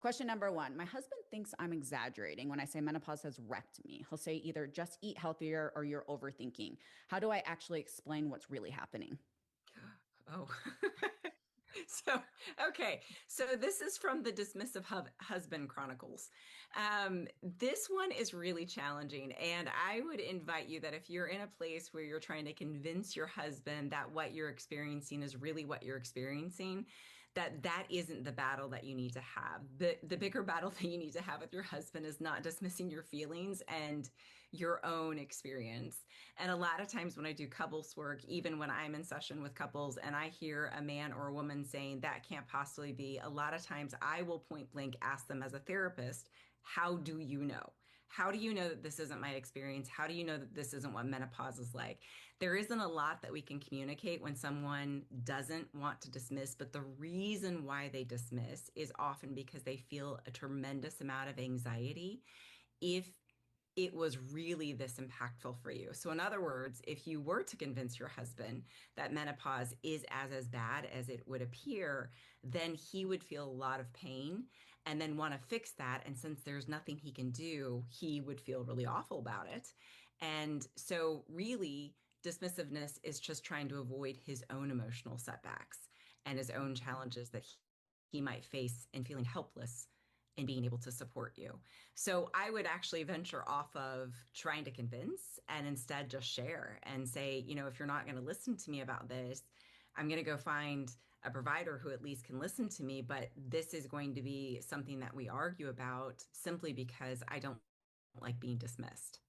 Question number one. My husband thinks I'm exaggerating when I say menopause has wrecked me. He'll say either just eat healthier or you're overthinking. How do I actually explain what's really happening? Oh. So, okay. So this is from the Dismissive Husband Chronicles. This one is really challenging. And I would invite you that if you're in a place where you're trying to convince your husband that what you're experiencing is really what you're experiencing, that isn't the battle that you need to have. The bigger battle that you need to have with your husband is not dismissing your feelings and your own experience. And a lot of times when I do couples work, even when I'm in session with couples and I hear a man or a woman saying that can't possibly be, a lot of times I will point blank ask them as a therapist, how do you know? How do you know that this isn't my experience? How do you know that this isn't what menopause is like? There isn't a lot that we can communicate when someone doesn't want to dismiss, but the reason why they dismiss is often because they feel a tremendous amount of anxiety if it was really this impactful for you. So, in other words, if you were to convince your husband that menopause is as bad as it would appear, then he would feel a lot of pain and then want to fix that. And since there's nothing he can do, he would feel really awful about it. And so, really, dismissiveness is just trying to avoid his own emotional setbacks and his own challenges that he might face and feeling helpless in being able to support you. So I would actually venture off of trying to convince and instead just share and say, if you're not going to listen to me about this, I'm going to go find a provider who at least can listen to me. But this is going to be something that we argue about simply because I don't like being dismissed.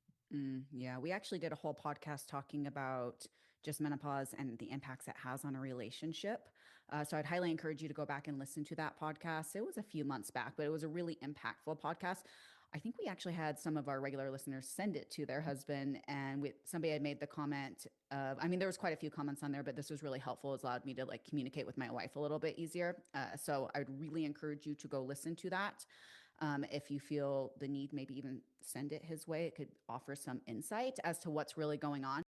Yeah, we actually did a whole podcast talking about just menopause and the impacts it has on a relationship. So I'd highly encourage you to go back and listen to that podcast. It was a few months back, but it was a really impactful podcast. I think we actually had some of our regular listeners send it to their husband, and somebody had made the comment of, I mean, there was quite a few comments on there, but this was really helpful. It's allowed me to like communicate with my wife a little bit easier. So I would really encourage you to go listen to that. If you feel the need, maybe even send it his way. It could offer some insight as to what's really going on.